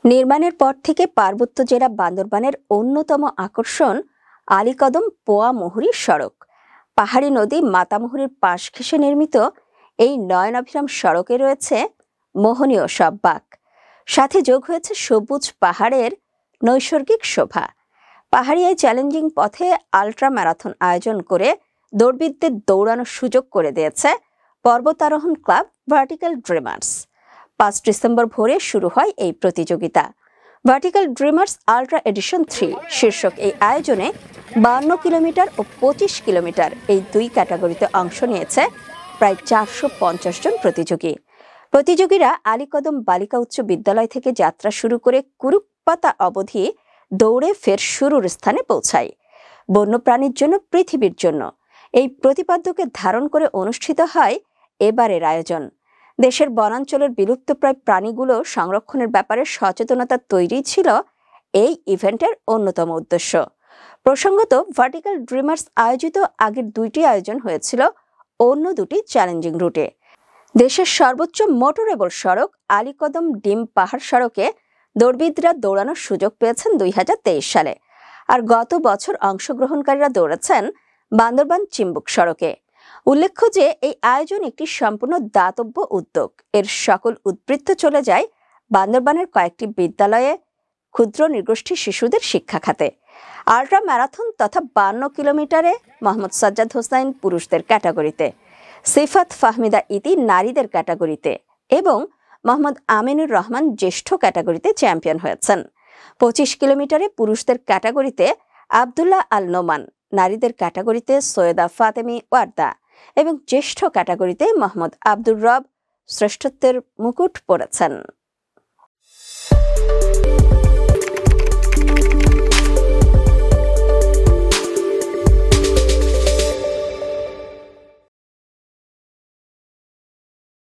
নির্মাণের পর থেকে পার্বত্য জেলা বান্দরবানের অন্যতম আকর্ষণ আলীকদম পোয়া মুহুরী সড়ক। পাহাড়ি নদী মাতামুহুরীর পাশ ঘেঁষে নির্মিত এই নয়নাভিরাম সড়কে রয়েছে মোহনীয় সব বাঁক, সাথে যোগ হয়েছে সবুজ পাহাড়ের নৈসর্গিক শোভা। পাহাড়ি এই চ্যালেঞ্জিং পথে আল্ট্রা ম্যারাথন আয়োজন করে দৌড়বিদদের দৌড়ানোর সুযোগ করে দিয়েছে পর্বতারোহণ ক্লাব ভার্টিক্যাল ড্রিমার্স। 5 ডিসেম্বর ভোরে শুরু হয় এই প্রতিযোগিতা। ভার্টিক্যাল ড্রিমার্স আল্ট্রা এডিশন 3 শীর্ষক এই আয়োজনে 52 কিলোমিটার ও 25 কিলোমিটার এই দুই ক্যাটাগরিতে অংশ নিয়েছে প্রায় 450 জন প্রতিযোগী। প্রতিযোগীরা আলীকদম বালিকা উচ্চ বিদ্যালয় থেকে যাত্রা শুরু করে কুরুকপাতা অবধি দৌড়ে ফের শুরুর স্থানে পৌঁছায়। বন্যপ্রাণীর জন্য পৃথিবীর জন্য এই প্রতিপাদ্যকে ধারণ করে অনুষ্ঠিত হয় এবারের আয়োজন। দেশের বনাঞ্চলের বিলুপ্তপ্রায় প্রাণীগুলো সংরক্ষণের ব্যাপারে সচেতনতা তৈরি ছিল এই ইভেন্টের অন্যতম উদ্দেশ্য। প্রসঙ্গত, ভার্টিক্যাল ড্রিমার্স আয়োজিত আগের দুইটি আয়োজন হয়েছিল অন্য দুটি চ্যালেঞ্জিং রুটে। দেশের সর্বোচ্চ মোটরেবল সড়ক আলীকদম ডিম পাহাড় সড়কে দৌড়বিদরা দৌড়ানোর সুযোগ পেয়েছেন 2023 সালে, আর গত বছর অংশগ্রহণকারীরা দৌড়াচ্ছেন বান্দরবান চিম্বুক সড়কে। উল্লেখ্য যে এই আয়োজন একটি সম্পূর্ণ দাতব্য উদ্যোগ। এর সকল উদ্বৃত্ত চলে যায় বান্দরবানের কয়েকটি বিদ্যালয়ে ক্ষুদ্র নৃগোষ্ঠী শিশুদের শিক্ষা খাতে। আল্ট্রা ম্যারাথন তথা 52 কিলোমিটারে মোহাম্মদ সাজ্জাদ হোসাইন পুরুষদের ক্যাটাগরিতে, সিফাত ফাহমিদা ইতি নারীদের ক্যাটাগরিতে এবং মোহাম্মদ আমিনুর রহমান জ্যেষ্ঠ ক্যাটাগরিতে চ্যাম্পিয়ন হয়েছেন। 25 কিলোমিটারে পুরুষদের ক্যাটাগরিতে আবদুল্লাহ আল নোমান, নারীদের ক্যাটাগরিতে সৈয়দা ফাতেমি ওয়ার্দা এবং জ্যেষ্ঠ ক্যাটাগরিতে মোহাম্মদ আব্দুর রব শ্রেষ্ঠত্বের মুকুট পরেছেন।